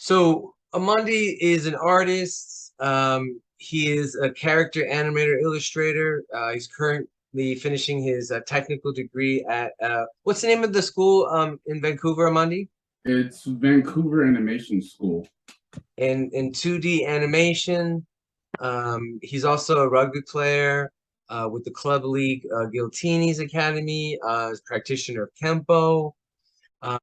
So Omondi is an artist. He is a character animator, illustrator. He's currently finishing his technical degree at what's the name of the school in Vancouver, Omondi? It's Vancouver Animation School. In 2D animation. He's also a rugby player with the Club League Guiltini's Academy, practitioner of Kempo. Um,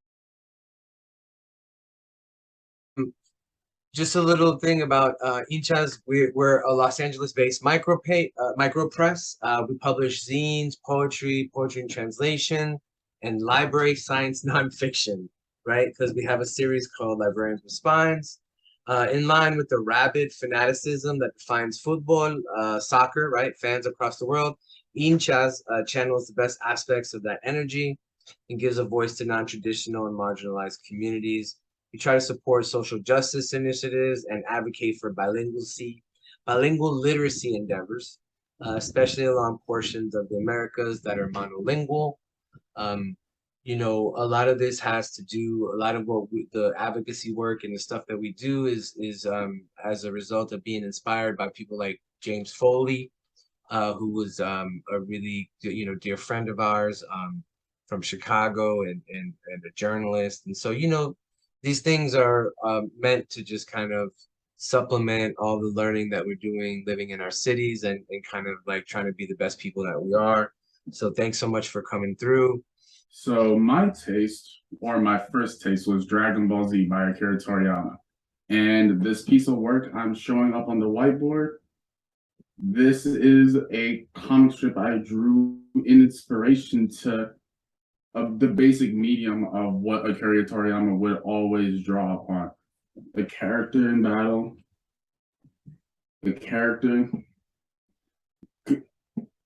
just a little thing about Hinchas. We're a Los Angeles-based micro press. We publish zines, poetry in translation, and library science nonfiction, right? Because we have a series called Librarians with Spines. In line with the rabid fanaticism that defines football, soccer, right? Fans across the world, Hinchas channels the best aspects of that energy and gives a voice to non-traditional and marginalized communities. We try to support social justice initiatives and advocate for bilingual literacy endeavors, especially along portions of the Americas that are monolingual. Um, a lot of this has to do, a lot of the advocacy work and the stuff that we do is as a result of being inspired by people like James Foley, who was a really dear friend of ours from Chicago and a journalist. And so these things are meant to just kind of supplement all the learning that we're doing living in our cities and kind of like trying to be the best people that we are. So thanks so much for coming through. So my taste, or my first taste, was Dragon Ball Z by Akira Toriyama. And this piece of work I'm showing up on the whiteboard, this is a comic strip I drew in inspiration to of the basic medium of what Akira Toriyama would always draw upon. The character in battle, the character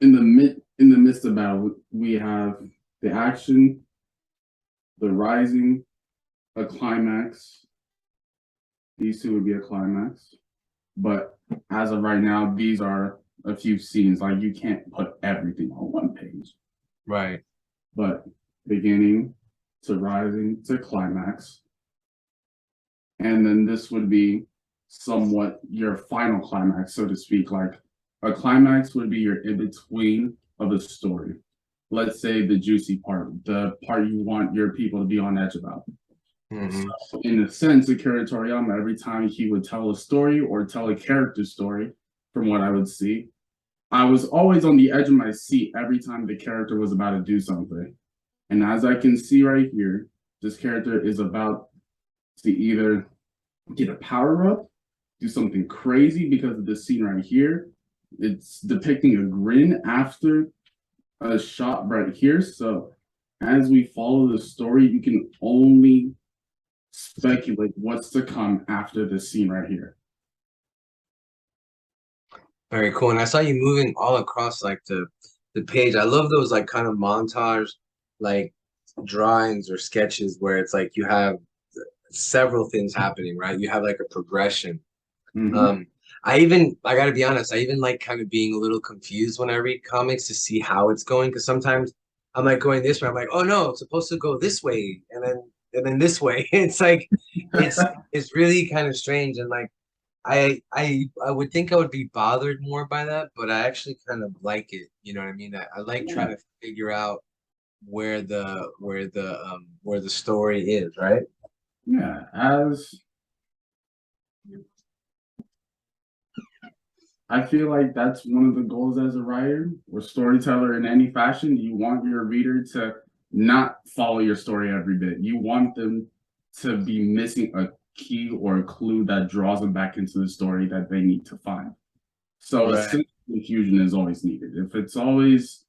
in the midst of battle, we have the action, the rising, a climax. These two would be a climax. But as of right now, these are a few scenes. Like, you can't put everything on one page. Right. But beginning to rising to climax. And then this would be somewhat your final climax, so to speak. Like, a climax would be your in-between of a story. Let's say the juicy part, the part you want your people to be on edge about. Mm-hmm. So in a sense, Akira Toriyama, every time he would tell a story or tell a character story, from what I would see, I was always on the edge of my seat every time the character was about to do something. And as I can see right here, this character is about to either get a power up, do something crazy because of this scene right here. It's depicting a grin after a shot right here. So as we follow the story, you can only speculate what's to come after this scene right here. Very cool. And I saw you moving all across like the page. I love those like kind of montage like drawings or sketches where it's like you have several things happening, right? You have like a progression. Mm-hmm. I gotta be honest, I even like kind of being a little confused when I read comics to see how it's going, because sometimes I'm like going this way, I'm like, oh no, it's supposed to go this way, and then this way. It's like it's really kind of strange, and like I would think I would be bothered more by that, but I actually kind of like it. You know what I mean? I like trying Yeah. to figure out where the story is, right? Yeah, as I feel like that's one of the goals as a writer or storyteller in any fashion. You want your reader to not follow your story every bit. You want them to be missing a key or a clue that draws them back into the story that they need to find. So a Right. sense of confusion is always needed. If it's always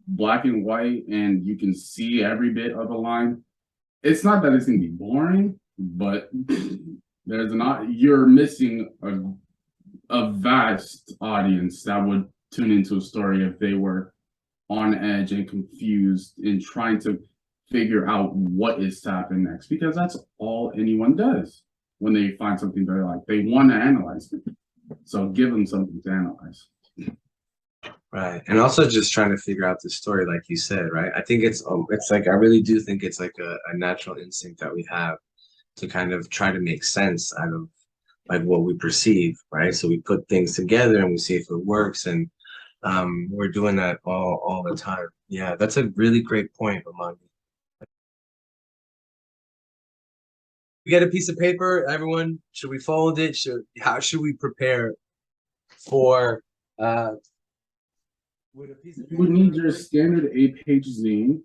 black and white and you can see every bit of a line, it's not that it's gonna be boring, but you're missing a vast audience that would tune into a story if they were on edge and confused in trying to figure out what is to happen next, because that's all anyone does when they find something they like. They want to analyze it. So give them something to analyze. Right. And also just trying to figure out the story, like you said, right? I think it's like I really do think it's like a natural instinct that we have to kind of try to make sense out of like what we perceive, right? So we put things together and we see if it works, and we're doing that all the time. Yeah, that's a really great point, Omondi. We get a piece of paper, everyone. Should we fold it? How should we prepare for with a piece of You would paper? need your standard 8-page zine,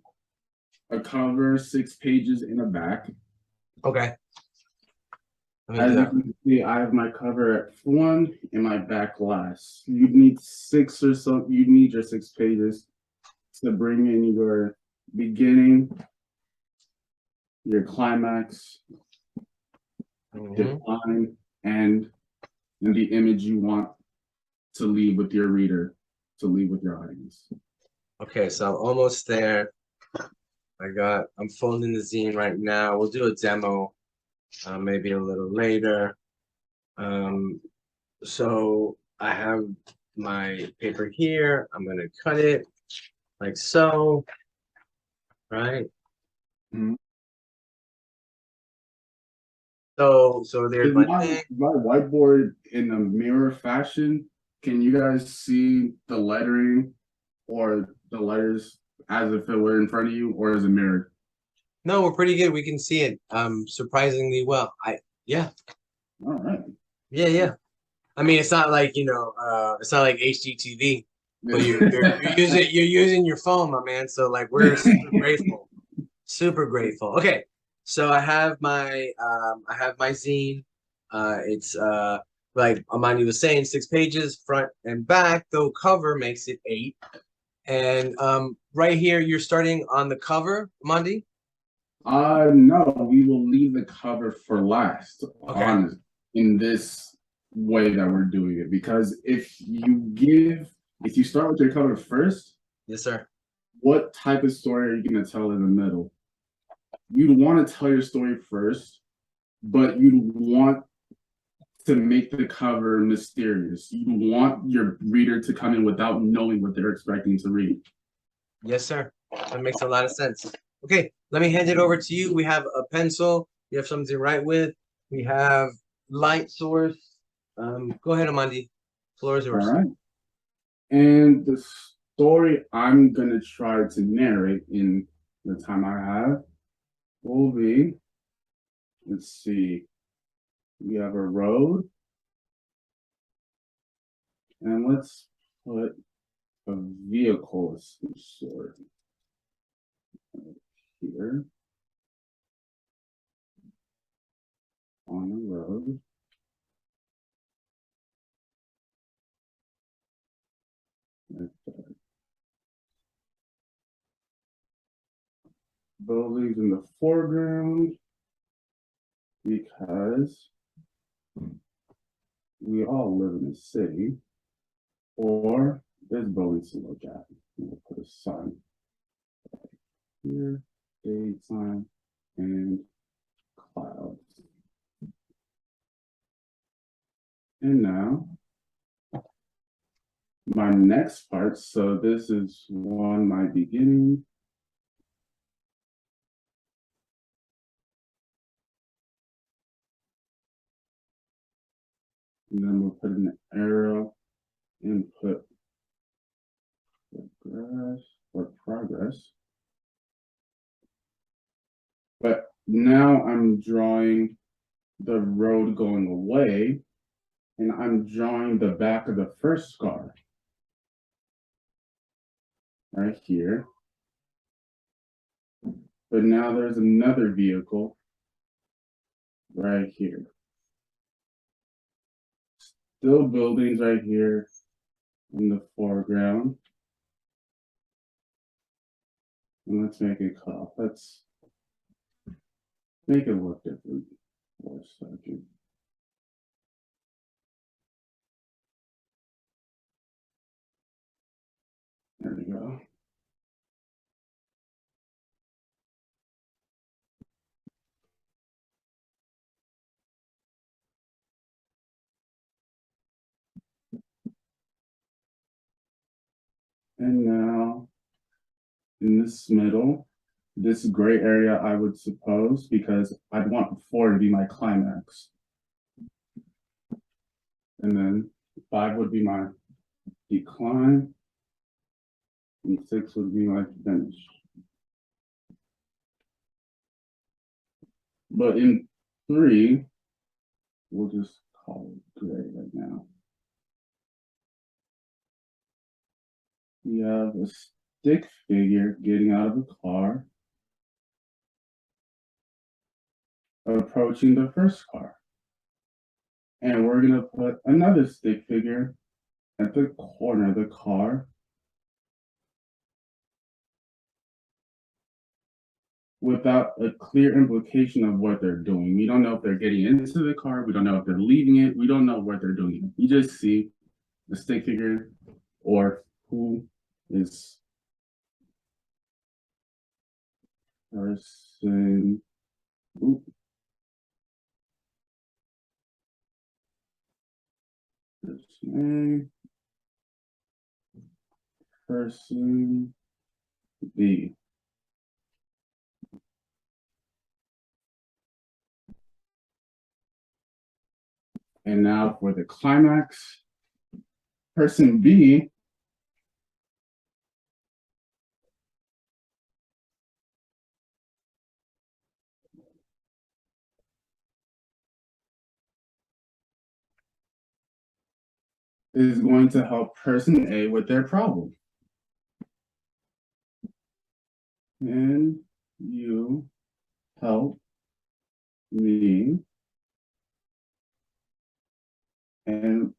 a cover, 6 pages in a back. Okay. Let me As do you that. can see, I have my cover at 1 and my back last. You'd need 6 or so, you'd need your 6 pages to bring in your beginning, your climax, decline, and the image you want to leave with your reader, to leave with your audience. Okay, so I'm almost there. I'm folding the zine right now. We'll do a demo maybe a little later. So I have my paper here. I'm gonna cut it like so, right? Mhm. So there's Is my my, thing. my whiteboard in a mirror fashion? Can you guys see the lettering or the letters as if it were in front of you, or is it mirrored? No, we're pretty good. We can see it surprisingly well. Yeah, All right. yeah. I mean, it's not like, it's not like HGTV, but you're using your phone, my man. So like we're super grateful. Super grateful. Okay. So I have my zine. It's like Amani was saying, 6 pages, front and back, though cover makes it 8. And right here, you're starting on the cover, Amandi? No, we will leave the cover for last Okay. on in this way that we're doing it, because if you start with your cover first, Yes, sir. what type of story are you going to tell in the middle? You'd want to tell your story first, but you'd want to make the cover mysterious. You want your reader to come in without knowing what they're expecting to read. Yes, sir. That makes a lot of sense. Okay, let me hand it over to you. We have a pencil. You have something to write with. We have light source. Go ahead, Amandi. Floor is All yours. right. And the story I'm going to try to narrate in the time I have will be, let's see, we have a road, and let's put a vehicle of some sort here on the road. Like that. Buildings in the foreground, because we all live in a city, or there's buildings to look at. We'll put a sun here, daytime, and clouds. And now my next part, so this is my beginning. And then we'll put an arrow and put progress or progress. But now I'm drawing the road going away, and I'm drawing the back of the first car right here. But now there's another vehicle right here. Still buildings right here in the foreground. And let's make it cop. Let's make it look different for a second. There we go. And now in this middle, this gray area, I would suppose, because I'd want 4 to be my climax. And then 5 would be my decline. And 6 would be my finish. But in 3, we'll just call it gray right now. We have a stick figure getting out of a car, approaching the first car. And we're going to put another stick figure at the corner of the car without a clear implication of what they're doing. We don't know if they're getting into the car. We don't know if they're leaving it. We don't know what they're doing. You just see the stick figure or who is person. Ooh. Person A, person B. And now for the climax, person B is going to help person A with their problem. And you help me, and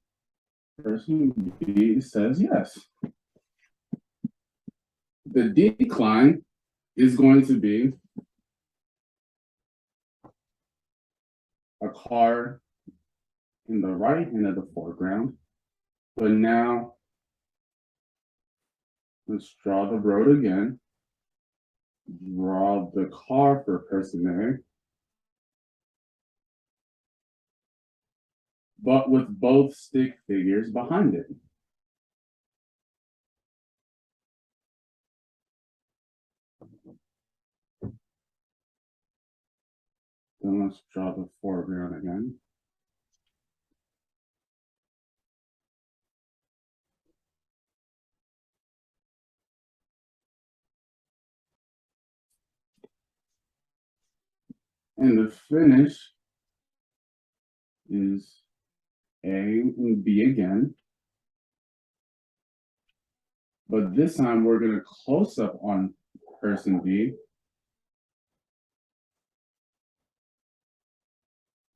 person B says yes. The decline is going to be a car in the right and at the foreground. But now let's draw the road again. Draw the car for person A. But with both stick figures behind it. Then let's draw the foreground again. And the finish is A and B again. But this time we're going to close up on person B.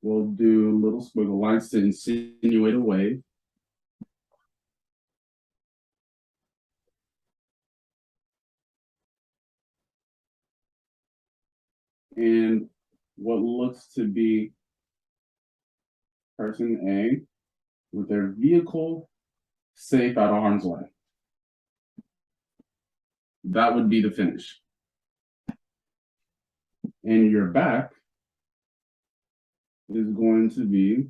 We'll do little squiggle lines to insinuate a wave. And what looks to be person A with their vehicle safe out of harm's way. That would be the finish. And your back is going to be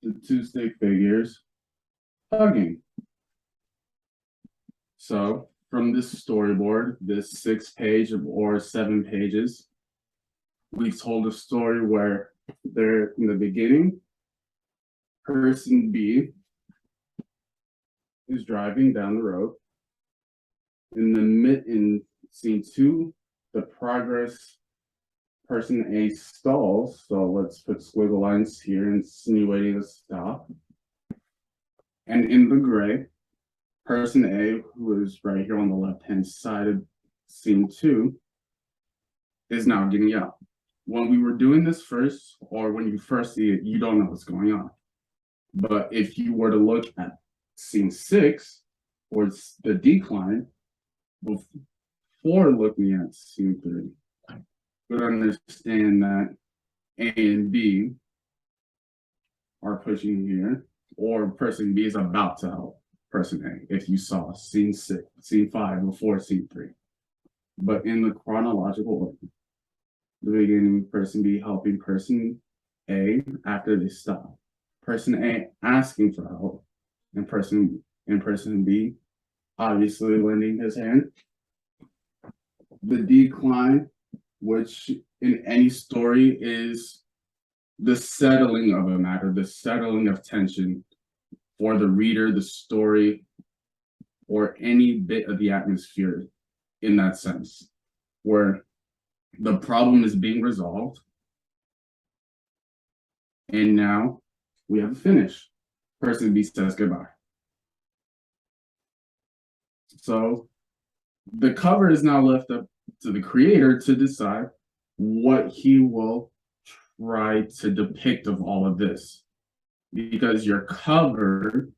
the 2 stick figures hugging. So from this storyboard, this 6-page or 7 pages, we've told a story where they're in the beginning, person B is driving down the road. In scene 2, the progress, person A stalls. So let's put squiggle lines here, insinuating a stop. And in the gray, person A, who is right here on the left-hand side of scene 2, is now getting out. When we were doing this first, or when you first see it, you don't know what's going on. But if you were to look at scene 6, or the decline, before looking at scene 3, you would understand that A and B are pushing here, or person B is about to help person A, if you saw scene 6, scene 5 before scene 3. But in the chronological order, the beginning, person B helping person A after they stop. Person A asking for help, and person and person B obviously lending his hand. The decline, which in any story is the settling of a matter, the settling of tension for the reader, the story, or any bit of the atmosphere in that sense, where the problem is being resolved. And now we have a finish. Person B says goodbye. So the cover is now left up to the creator to decide what he will try to depict of all of this. Because your cover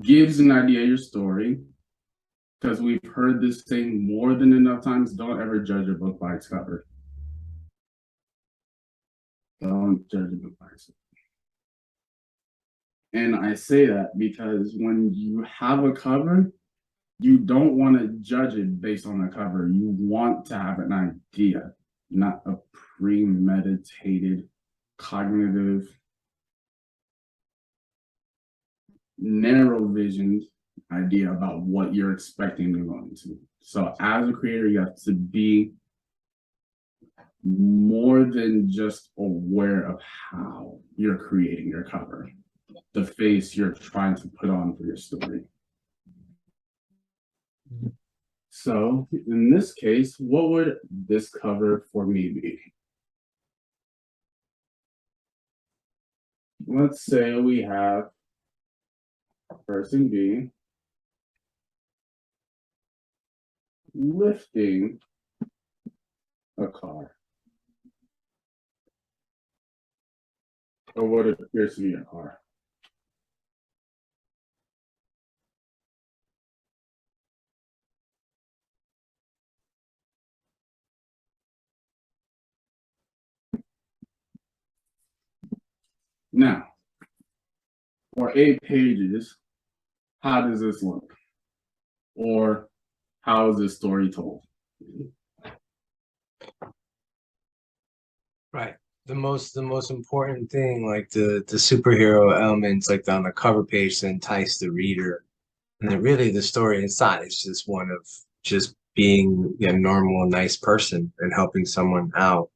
gives an idea of your story. Because we've heard this saying more than enough times, don't ever judge a book by its cover. Don't judge a book by its cover. And I say that because when you have a cover, you don't want to judge it based on the cover. You want to have an idea, not a premeditated, cognitive, narrow-visioned idea about what you're expecting to go into. So as a creator, you have to be more than just aware of how you're creating your cover, the face you're trying to put on for your story. So in this case, what would this cover for me be? Let's say we have person B lifting a car, or what appears to be a car. Now, for 8 pages, how does this look? Or how is this story told? Right. The most important thing, like the superhero elements, like on the cover page, to entice the reader, and then really the story inside is just one of just being a normal, nice person and helping someone out.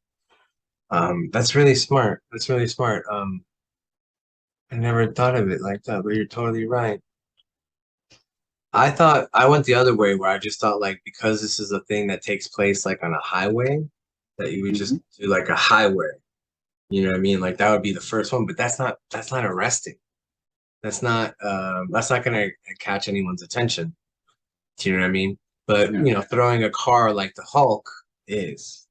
That's really smart. That's really smart. I never thought of it like that, but you're totally right. I thought I went the other way where I just thought like because this is a thing that takes place like on a highway, that you would just do like a highway. You know what I mean? Like that would be the first one, but that's not arresting. That's not gonna catch anyone's attention. Do you know what I mean? But Yeah. you know, throwing a car like the Hulk is.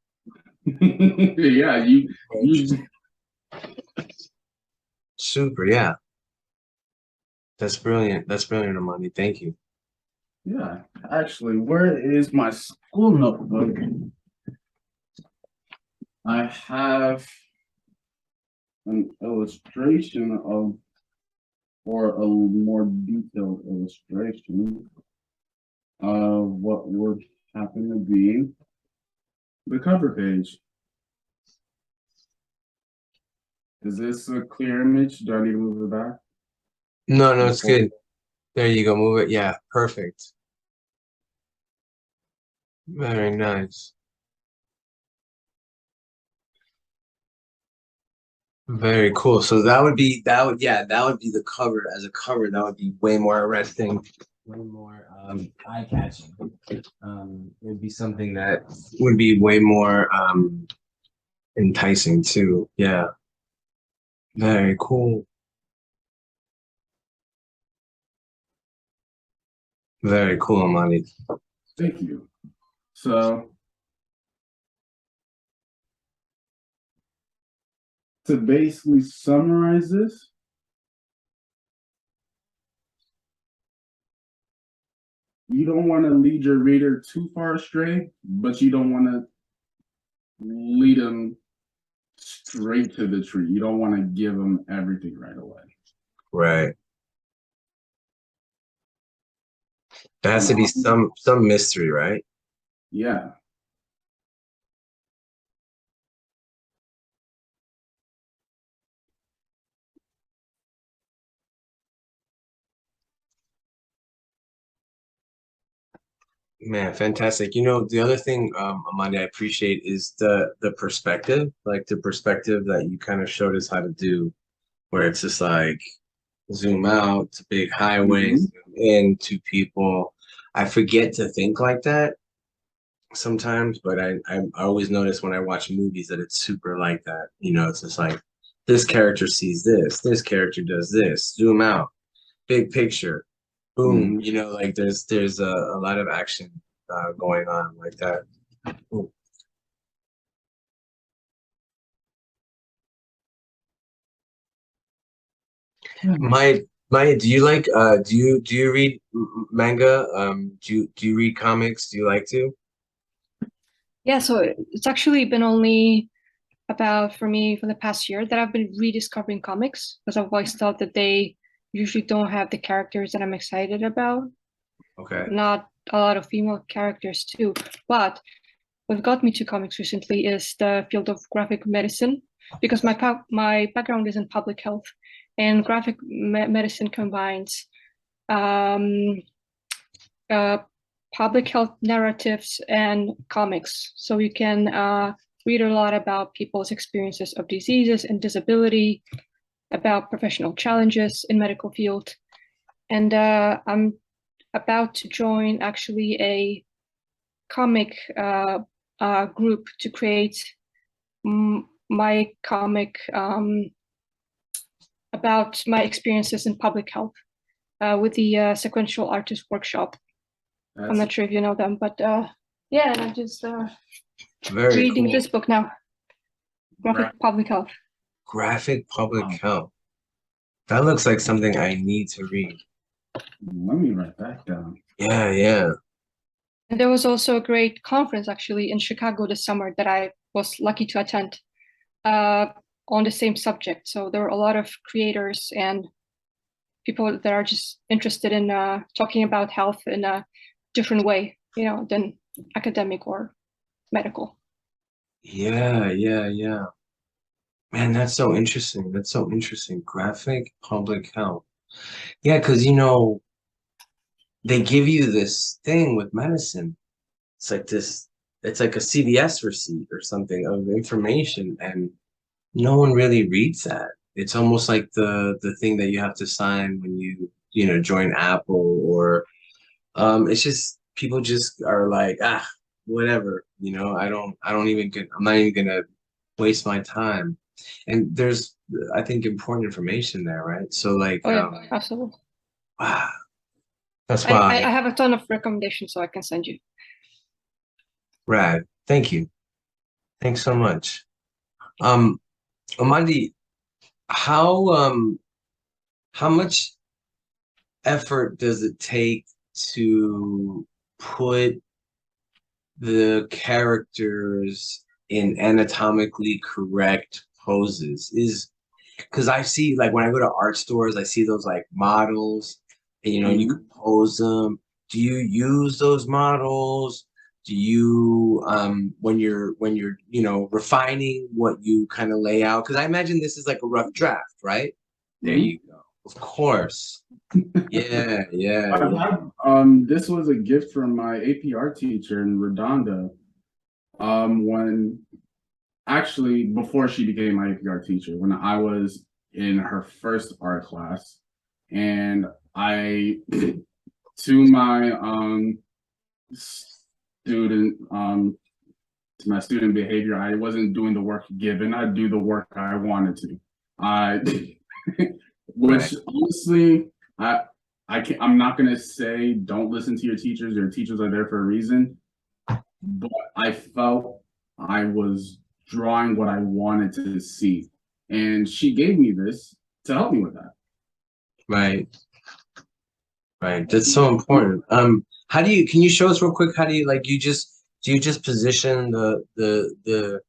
Yeah, you Super, yeah. That's brilliant. That's brilliant, Omondi. Thank you. Yeah, actually, where is my school notebook? I have an illustration of, or a more detailed illustration of what would happen to be the cover page. Is this a clear image? Do I need to move it back? No, it's good. There you go. Move it. Yeah, perfect. Very nice. Very cool. So that would be the cover as a cover. That would be way more arresting, way more eye-catching. It would be something that would be way more enticing too. Yeah. Very cool. Very cool, Omondi. Thank you. So to basically summarize this, you don't want to lead your reader too far astray, but you don't want to lead them straight to the tree. You don't want to give them everything right away. Right. There has to be some mystery, right? Yeah. Man, fantastic. You know, the other thing, Amanda, I appreciate is the perspective, like the perspective that you kind of showed us how to do, where it's just like zoom out to big highways, Mhm. zoom in to people. I forget to think like that sometimes, but I always notice when I watch movies that it's super like that. You know, it's just like this character sees this character does this, zoom out, big picture, boom. Mhm. You know, like there's a lot of action going on like that. Ooh. My Maya, do you like do you read manga? Do you read comics? Do you like to? Yeah, so it's actually been only about for me for the past year that I've been rediscovering comics because I've always thought that they usually don't have the characters that I'm excited about. Okay. Not a lot of female characters too. But what got me to comics recently is the field of graphic medicine because my background is in public health, and graphic medicine combines um, uh, public health narratives and comics. So you can read a lot about people's experiences of diseases and disability, about professional challenges in medical field. And I'm about to join actually a comic group to create my comic about my experiences in public health with the Sequential Artist Workshop. I'm That's not sure if you know them, but yeah, and I'm just Very reading cool. this book now, Graphic graphic. Public Health. Graphic public Wow. health. That looks like something I need to read. Let me write that down. Yeah, yeah. And there was also a great conference actually in Chicago this summer that I was lucky to attend uh, on the same subject. So there were a lot of creators and people that are just interested in talking about health in a different way, than academic or medical. Yeah, yeah, yeah. Man, that's so interesting. That's so interesting. Graphic public health. Yeah, because you know, they give you this thing with medicine. It's like this, it's like a CVS receipt or something of information, and no one really reads that. It's almost like the thing that you have to sign when you know, join Apple or it's just people just are like, ah, whatever, you know, I don't even get I'm not even gonna waste my time. And there's I think important information there, right? So like Oh yeah, absolutely. wow, that's I why have a ton of recommendations, so I can send you. rad. Thank you. Thanks so much. Um Omondi, how much effort does it take to put the characters in anatomically correct poses? Is because I see like when I go to art stores, I see those like models, and you know, you Mhm. can pose them. Do you use those models? Do you when you're you know refining what you kind of lay out? Because I imagine this is like a rough draft, right? There Mhm. you go. Of course. Yeah, yeah, I've yeah. had this was a gift from my APR teacher in Redonda. When actually before she became my APR teacher, when I was in her first art class, and I to my student to my student behavior, I wasn't doing the work given. I'd do the work I wanted to. I Right. which honestly, I I'm not gonna say don't listen to your teachers. Your teachers are there for a reason. But I felt I was drawing what I wanted to see. And she gave me this to help me with that. Right. Right. That's so important. How do you can you show us real quick how do you like you just do you just position the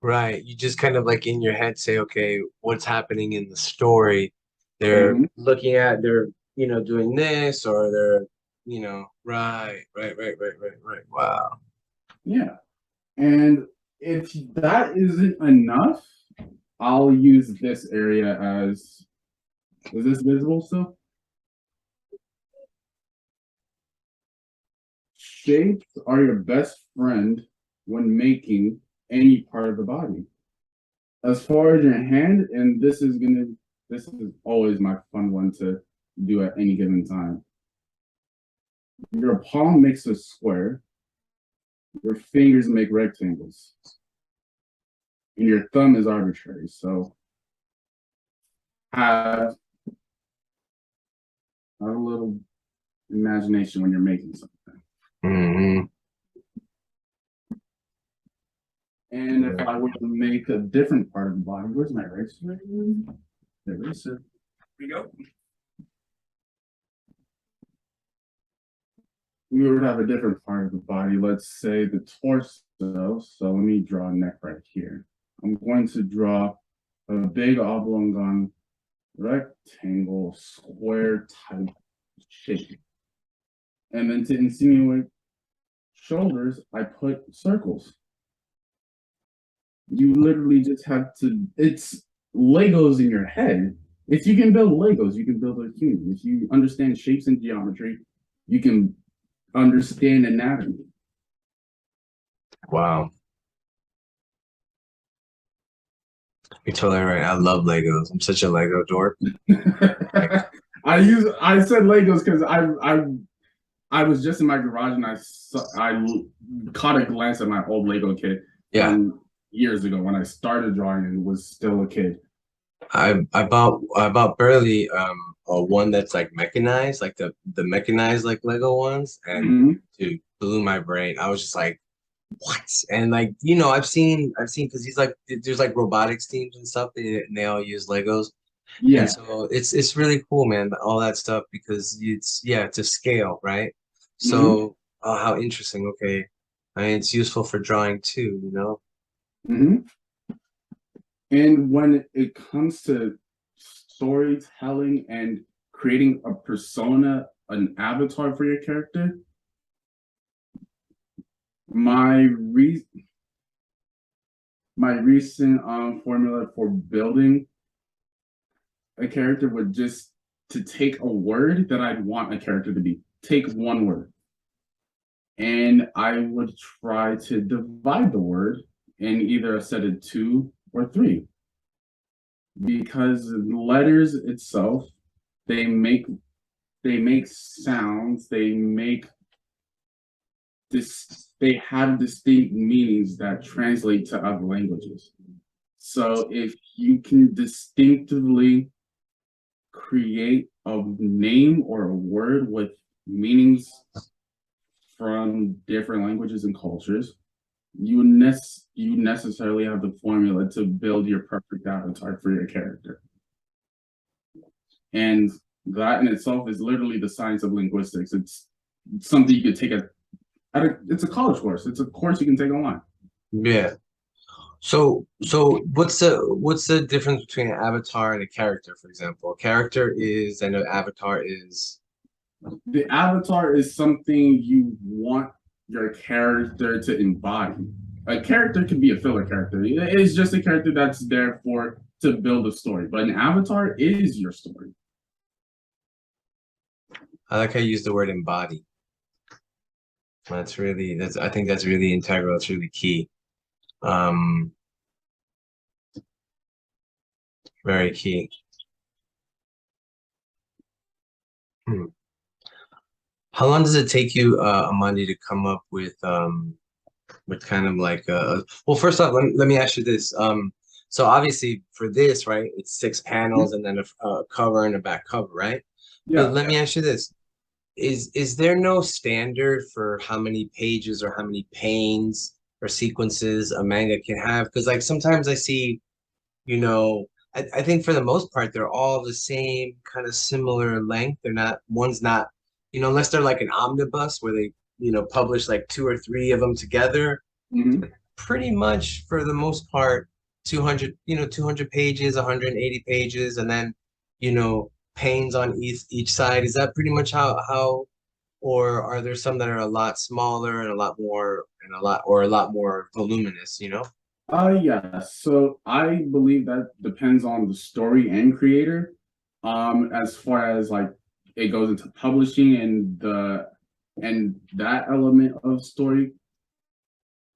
right, you just kind of like in your head say, okay, what's happening in the story? They're Mhm. looking at they're, you know, doing this or they're, you know, right. Wow. Yeah. And if that isn't enough, I'll use this area as, is this visible still? shapes are your best friend when making any part of the body. As far as your hand, and this is always my fun one to do at any given time. Your palm makes a square, your fingers make rectangles, and your thumb is arbitrary. So have a little imagination when you're making something. Mm-hmm. And if I were to make a different part of the body, where's my eraser? The eraser. Here we go. We would have a different part of the body, let's say the torso. So let me draw a neck right here. I'm going to draw a big oblong rectangle square type shape. And then to insinuate shoulders, I put circles. You literally just have to, it's Legos in your head. If you can build Legos, you can build a human. If you understand shapes and geometry, you can understand anatomy. Wow. You're totally right. I love Legos. I'm such a Lego dork. I said Legos because I was just in my garage and I caught a glance at my old Lego kit. Yeah. Years ago when I started drawing and was still a kid. I bought barely one that's like mechanized, like the mechanized like Lego ones, and dude, blew my brain. I was just like, what? And like, you know, I've seen because he's like, there's like robotics teams and stuff, and they all use Legos. Yeah. And so it's really cool, man, all that stuff, because it's to scale, right? So how interesting. Okay. I mean, it's useful for drawing too, you know? And when it comes to storytelling and creating a persona, an avatar for your character, my recent formula for building a character would just to take a word that I'd want a character to be. Take one word. And I would try to divide the word in either a set of 2 or 3. Because letters itself, they make sounds, they have distinct meanings that translate to other languages. So if you can distinctively create a name or a word with meanings from different languages and cultures, you necessarily have the formula to build your perfect avatar for your character. And that in itself is literally the science of linguistics. It's something you could take it's a college course. It's a course you can take online. Yeah. So what's the difference between an avatar and a character, for example? A character is, and an avatar is. The avatar is something you want your character to embody. A character can be a filler character. It's just a character that's there to build a story. But an avatar is your story. I like how you use the word embody. I think that's really integral. It's really key. Very key. How long does it take you, Omondi, to come up with kind of like well, first off, let me ask you this. So obviously for this, right, it's 6 panels and then a cover and a back cover, right? Yeah. But let me ask you this. Is there no standard for how many pages or how many panes or sequences a manga can have? Because like sometimes I see, you know, I think for the most part they're all the same kind of similar length. One's not, you know, unless they're like an omnibus where they, you know, publish like 2 or 3 of them together. Pretty much for the most part, 200 pages, 180 pages, and then, you know, panes on each side. Is that pretty much how, or are there some that are a lot smaller and a lot more voluminous, you know? Yeah. So I believe that depends on the story and creator. As far as like it goes into publishing and the And that element of story,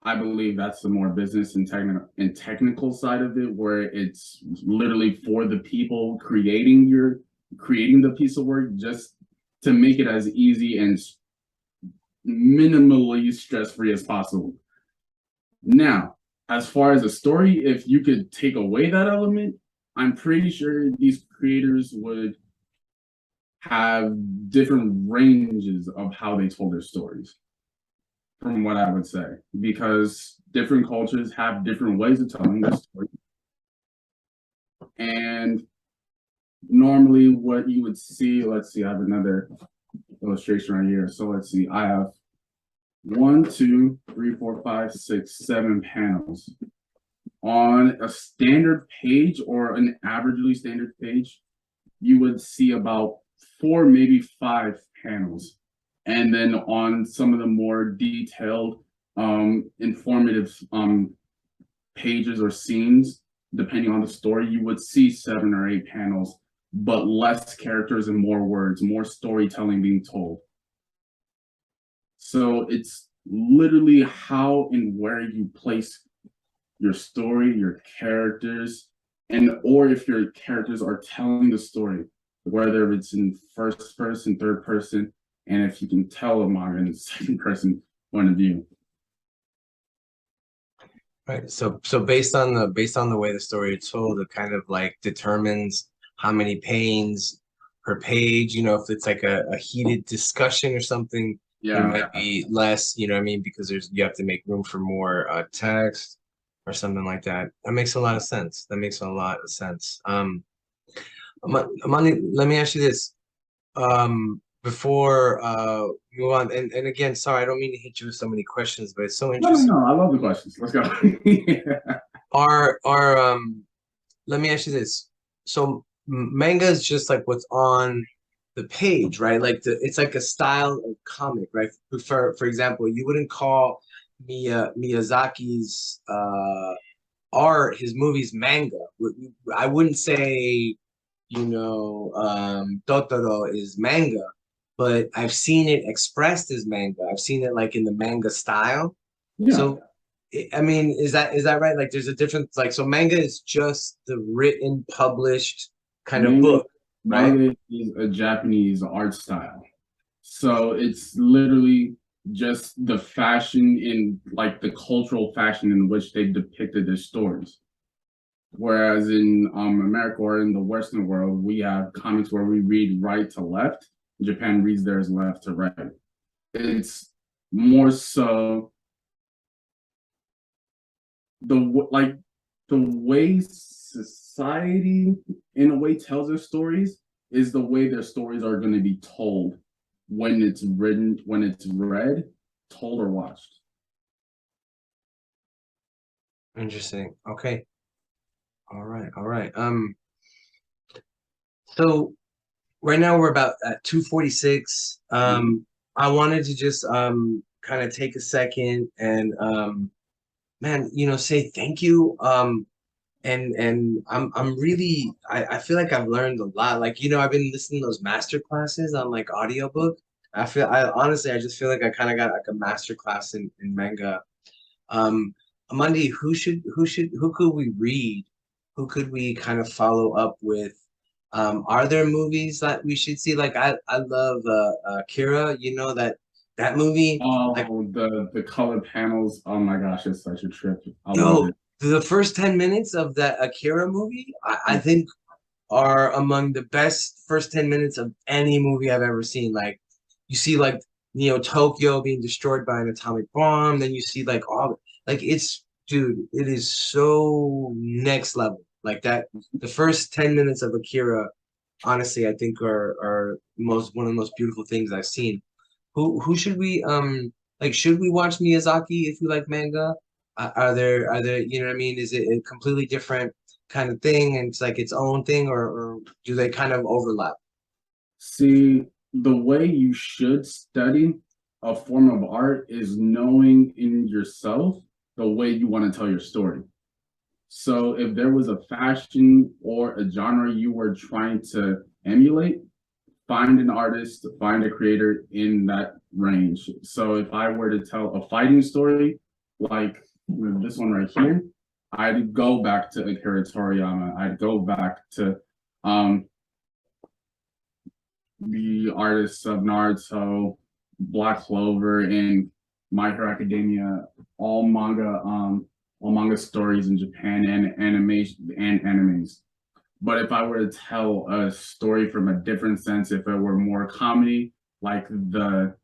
I believe that's the more business and technical side of it, where it's literally for the people creating the piece of work, just to make it as easy and minimally stress-free as possible. Now, as far as a story, if you could take away that element, I'm pretty sure these creators would have different ranges of how they told their stories, from what I would say, because different cultures have different ways of telling their story. And normally what you would see, let's see, I have another illustration right here. So let's see, I have 1, 2, 3, 4, 5, 6, 7 panels. On a standard page or an averagely standard page, you would see about 4, maybe 5 panels. And then on some of the more detailed, informative pages or scenes, depending on the story, you would see 7 or 8 panels, but less characters and more words, more storytelling being told. So it's literally how and where you place your story, your characters, and or if your characters are telling the story, whether it's in first person, third person, and if you can tell a manga in the second person point of view. Right. So based on the way the story is told, it kind of like determines how many panes per page. If it's like a heated discussion or something, there might be less, you know what I mean? Because you have to make room for more text or something like that. That makes a lot of sense. Omondi, let me ask you this. Before we move on, and again, sorry, I don't mean to hit you with so many questions, but it's so interesting. No, I love the questions. Let's go. Let me ask you this. So manga is just like what's on the page, right? Like it's like a style of comic, right? For example, you wouldn't call Miyazaki's art, his movies, manga. I wouldn't say, Totoro is manga, but I've seen it expressed as manga. I've seen it like in the manga style. Yeah. So, I mean, is that right? Like, there's a difference. Like, so manga is just the written, published kind of book, right? Manga is a Japanese art style. So it's literally just the fashion in like the cultural fashion in which they've depicted their stories. Whereas in America or in the Western world, we have comics where we read right to left. Japan reads theirs left to right. It's more so the way society in a way tells their stories is the way their stories are going to be told when it's written, when it's read, told, or watched. Interesting. Okay. All right. So right now we're about at 2:46. I wanted to just kind of take a second and man, say thank you. And I'm really I feel like I've learned a lot. Like, I've been listening to those master classes on like audiobook. I honestly I just feel like I kind of got like a master class in manga. Amundi, who could we read? Who could we kind of follow up with? Are there movies that we should see? Like I love Akira, that movie. Oh, like, the color panels. Oh my gosh, it's such a trip. I yo, love it. the first 10 minutes of that Akira movie, I think are among the best first 10 minutes of any movie I've ever seen. Like you see like Tokyo being destroyed by an atomic bomb, then you see like all like it's dude, it is so next level. Like that the first 10 minutes of Akira, honestly, I think are one of the most beautiful things I've seen. Who should we like should we watch Miyazaki if we like manga? Are there you know what I mean? Is it a completely different kind of thing and it's like its own thing, or do they kind of overlap? See, the way you should study a form of art is knowing in yourself the way you want to tell your story. So if there was a fashion or a genre you were trying to emulate, find an artist, find a creator in that range. So if I were to tell a fighting story, like this one right here, I'd go back to Akira Toriyama. I'd go back to um the artists of Naruto, Black Clover, and My Hero Academia, all manga stories in Japan and animation and animes. But if I were to tell a story from a different sense, if it were more comedy, like the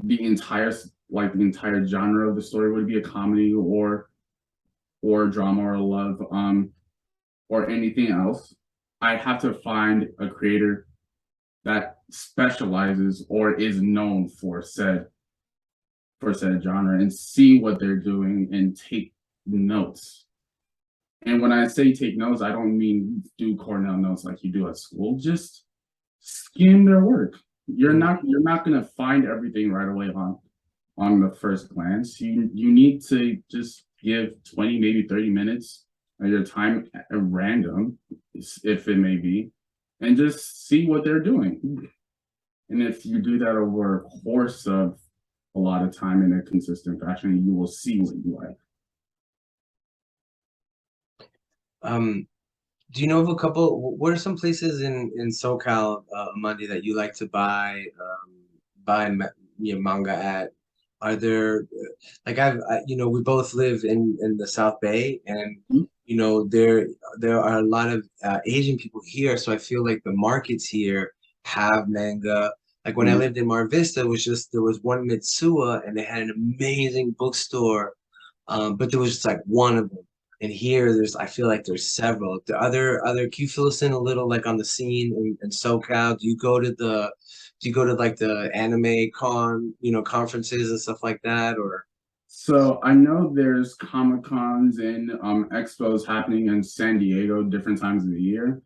entire the entire genre of the story would be a comedy or drama or love, or anything else, I have to find a creator that specializes or is known for said genre and see what they're doing and take notes. And when I say take notes, I don't mean do Cornell notes like you do at school. Just skim their work. You're not gonna find everything right away on the first glance. You need to just give 20, maybe 30 minutes of your time at random, if it may be, and just see what they're doing. And if you do that over a course of a lot of time in a consistent fashion, you will see what you like. Do you know of a couple? What are some places in SoCal, Omondi, that you like to manga at? Are there like we both live in the South Bay, and there are a lot of Asian people here, so I feel like the markets here have manga. Like when I lived in Mar Vista, there was one Mitsuya, and they had an amazing bookstore, but there was just like one of them. And here, I feel like there's several. The other, can you fill us in a little, like on the scene in SoCal? Do you go to like the anime conferences and stuff like that, or? So I know there's Comic Cons and expos happening in San Diego different times of the year.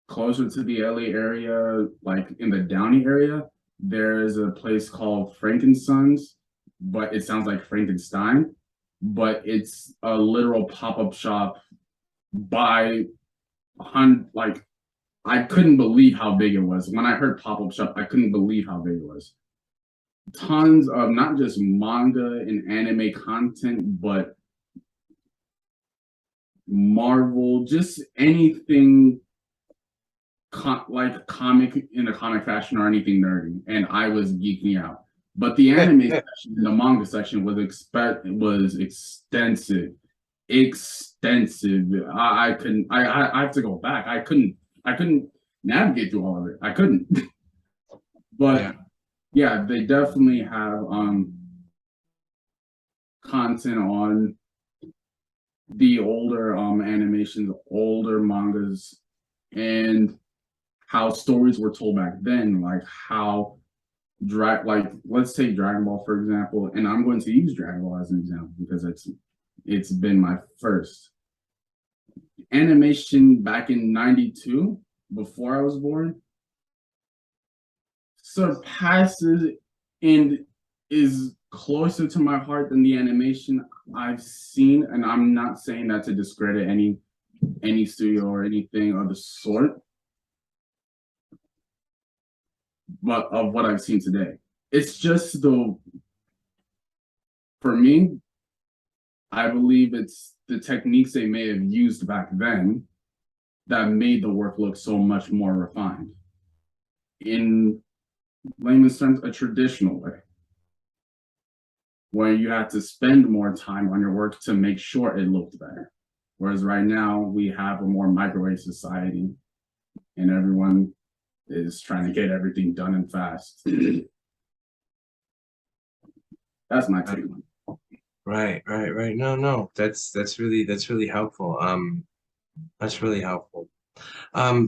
Closer to the LA area, like in the Downey area, there's a place called Frankensons, but it sounds like Frankenstein, but it's a literal pop-up shop by like I couldn't believe how big it was. When I heard pop-up shop, I couldn't believe how big it was. Tons of not just manga and anime content, but Marvel, just anything like comic in a comic fashion or anything nerdy, and I was geeking out. But the anime section and the manga section was extensive, extensive. I have to go back. I couldn't navigate through all of it. I couldn't. But yeah, they definitely have content on the older animations, older mangas, and how stories were told back then, like how let's take Dragon Ball for example, and I'm going to use Dragon Ball as an example because it's been my first animation back in '92, before I was born, surpasses and is closer to my heart than the animation I've seen. And I'm not saying that to discredit any studio or anything of the sort, but of what I've seen today. It's just for me, I believe it's the techniques they may have used back then that made the work look so much more refined. In layman's terms, a traditional way, where you had to spend more time on your work to make sure it looked better. Whereas right now, we have a more microwave society, and everyone is trying to get everything done and fast. That's my take. Right. No, that's really helpful. That's really helpful.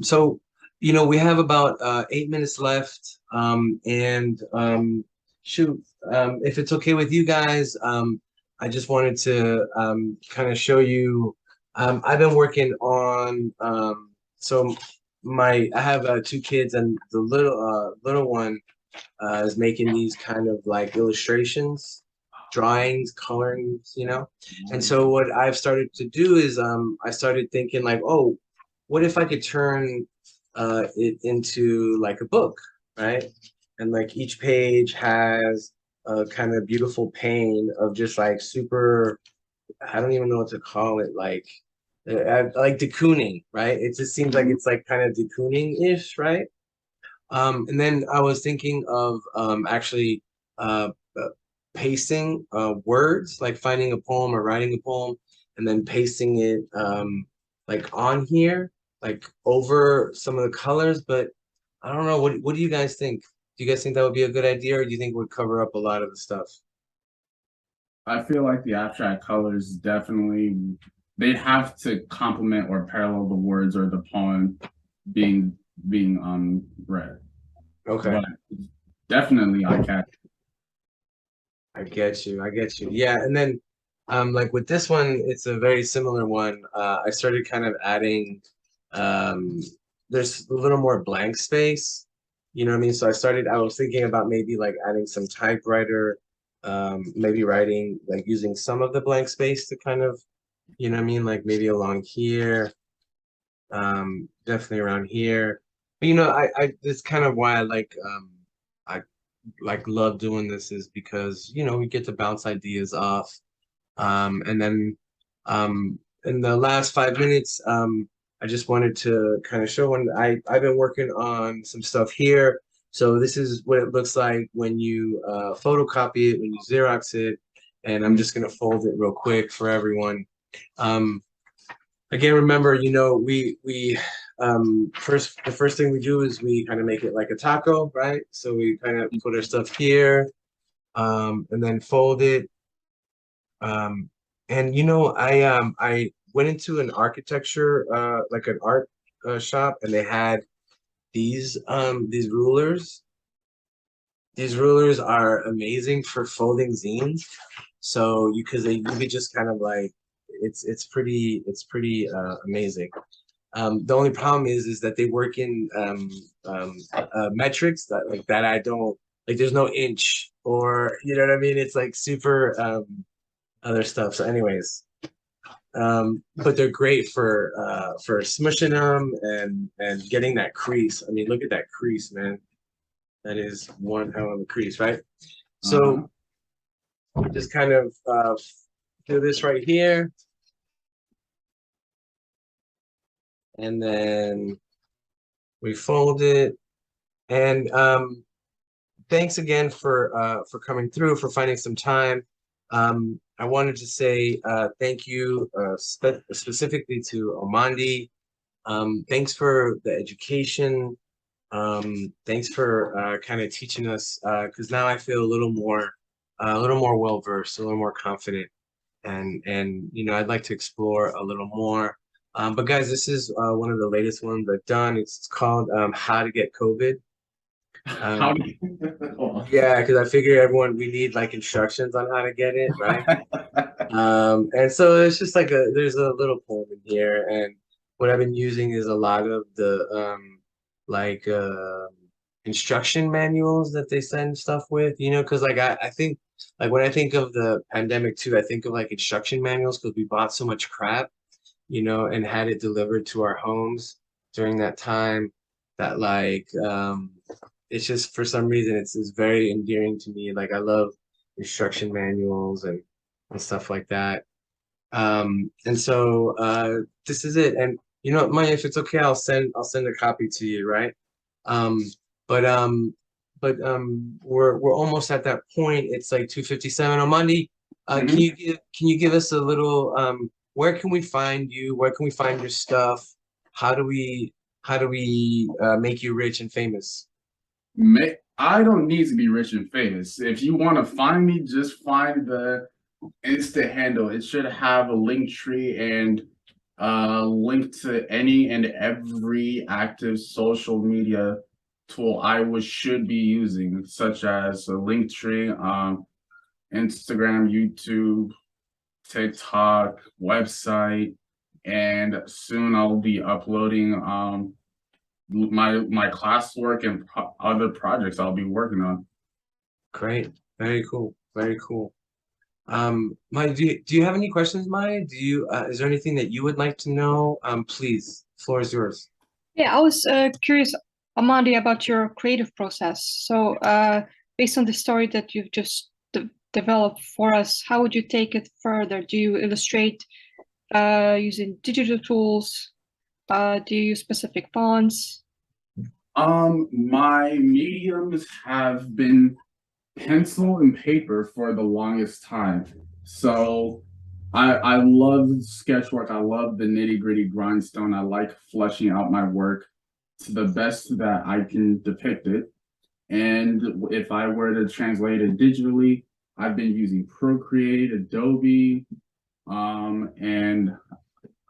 So, we have about 8 minutes left. And shoot, if it's okay with you guys, I just wanted to kind of show you. I've been working on so I have 2 kids, and the little one is making these kind of like illustrations, drawings, colorings, And so what I've started to do is I started thinking like, oh, what if I could turn it into like a book, right? And like each page has a kind of beautiful pane of just like super, I don't even know what to call it, like de Kooning, right? It just seems like it's like kind of de Kooning-ish, right? And then I was thinking of actually uh, pasting words, like finding a poem or writing a poem, and then pasting it like on here, like over some of the colors. But I don't know. What do you guys think? Do you guys think that would be a good idea, or do you think it would cover up a lot of the stuff? I feel like the abstract colors definitely they'd have to complement or parallel the words or the poem being read. Okay. But definitely I can. I get you. I get you. Yeah, and then like with this one, it's a very similar one. I started kind of adding um there's a little more blank space. You know what I mean? So I was thinking about maybe like adding some typewriter, maybe writing like using some of the blank space to kind of, you know what I mean? Like maybe along here, definitely around here. But you know, I that's kind of why I like love doing this is because you know we get to bounce ideas off and then in the last 5 minutes I just wanted to kind of show one I've been working on some stuff here, so this is what it looks like when you photocopy it, when you Xerox it, and I'm just gonna fold it real quick for everyone. um, Again, remember, you know, we the first thing we do is we kind of make it like a taco, right? So we kind of put our stuff here, and then fold it. Um, and you know, I went into an architecture like an art shop, and they had these rulers. These rulers are amazing for folding zines. So you could just kind of like it's pretty amazing. The only problem is that they work in metrics that I don't like. There's no inch or you know what I mean. It's like super other stuff. So, anyways, but they're great for smushing them and getting that crease. I mean, look at that crease, man. That is one hell of a crease, right? Uh-huh. So just kind of do this right here, and then we fold it. And thanks again for coming through, for finding some time. I wanted to say thank you specifically to Omondi. Thanks for the education. Thanks for kind of teaching us because now I feel a little more well versed, a little more confident, and you know I'd like to explore a little more. But guys, this is one of the latest ones I've done. It's called How to Get COVID. How Um, do you yeah, because I figure everyone we need like instructions on how to get it, right? And so it's just like there's a little poem in here, and what I've been using is a lot of the like instruction manuals that they send stuff with, you know, because like I think like when I think of the pandemic too, I think of like instruction manuals because we bought so much crap, you know, and had it delivered to our homes during that time that like it's just for some reason it's very endearing to me. Like I love instruction manuals and stuff like that. And so this is it. And you know, Maya, if it's okay, I'll send a copy to you, right? Um, but we're almost at that point. It's like 2:57 on Monday. Mhm. Can you give us a little where can we find you? Where can we find your stuff? How do we make you rich and famous? I don't need to be rich and famous. If you want to find me, just find the Insta handle. It should have a link tree and link to any and every active social media tool should be using, such as a link tree, Instagram, YouTube, TikTok, website, and soon I'll be uploading my classwork and other projects I'll be working on. Great, very cool, very cool. Maya, do you have any questions, Maya? Do you is there anything that you would like to know? Please, floor is yours. Yeah, I was curious, Omondi, about your creative process. So, based on the story that you've just developed for us, how would you take it further? Do you illustrate using digital tools? Do you use specific fonts? My mediums have been pencil and paper for the longest time. So I love sketch work. I love the nitty-gritty grindstone. I like fleshing out my work to the best that I can depict it. And if I were to translate it digitally, I've been using Procreate, Adobe, and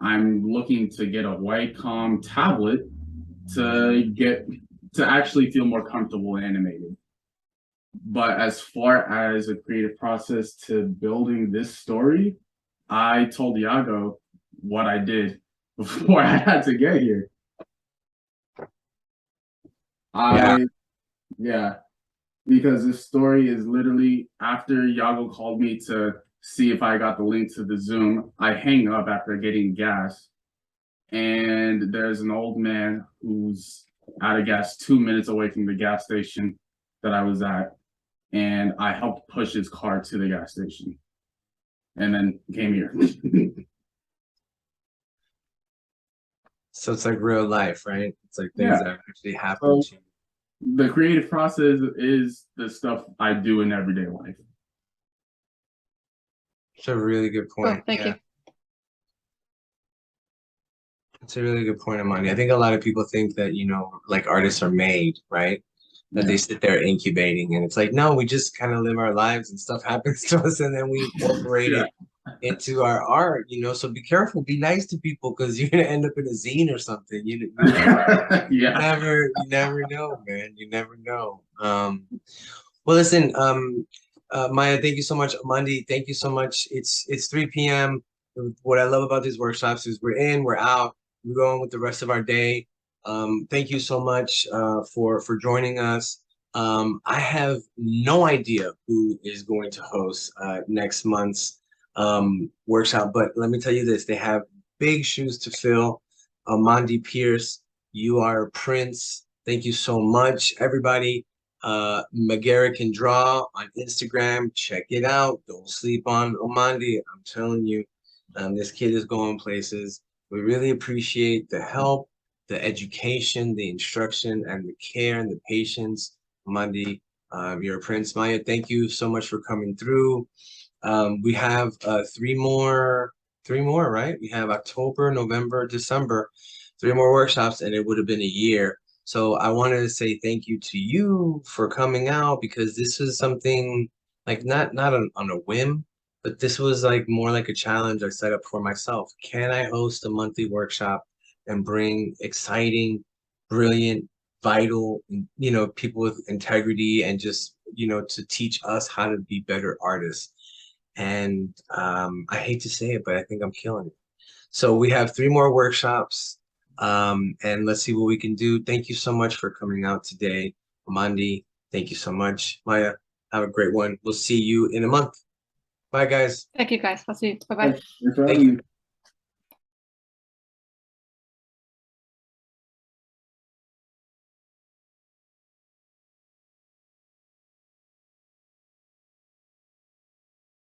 I'm looking to get a Wacom tablet to actually feel more comfortable animated. But as far as a creative process to building this story, I told Iago what I did before I had to get here. Yeah, because this story is literally after Iago called me to see if I got the link to the Zoom, I hang up after getting gas. And there's an old man who's out of gas 2 minutes away from the gas station that I was at. And I helped push his car to the gas station and then came here. So it's like real life, right? It's like things that actually happen to you. The creative process is the stuff I do in everyday life. It's a really good point. Oh, thank you. It's a really good point, Amani. I think a lot of people think that, like artists are made, right? That they sit there incubating, and it's like, no, we just kind of live our lives and stuff happens to us, and then we incorporate it into our art, so be careful, be nice to people, because you're gonna end up in a zine or something. You never know, man. You never know. Well, listen, Maya, thank you so much. Omondi, thank you so much. It's 3 p.m. What I love about these workshops is we're out, we're going with the rest of our day. Thank you so much for joining us. I have no idea who is going to host next month's workshop, but let me tell you this: they have big shoes to fill. Omondi Pierce, you are a prince. Thank you so much, everybody. McGarrett can draw on Instagram. Check it out. Don't sleep on Omondi. I'm telling you, this kid is going places. We really appreciate the help, the education, the instruction, and the care and the patience. Omondi, you're a prince. Maya, thank you so much for coming through. We have three more, right? We have October, November, December, 3 more workshops, and it would have been a year. So I wanted to say thank you to you for coming out, because this was something like not on a whim, but this was like more like a challenge I set up for myself. Can I host a monthly workshop and bring exciting, brilliant, vital, people with integrity, and just, to teach us how to be better artists? And I hate to say it, but I think I'm killing it. So we have 3 more workshops, and let's see what we can do. Thank you so much for coming out today. Omondi, thank you so much. Maya, have a great one. We'll see you in a month. Bye, guys. Thank you, guys. I'll see you. Bye-bye. Thank you.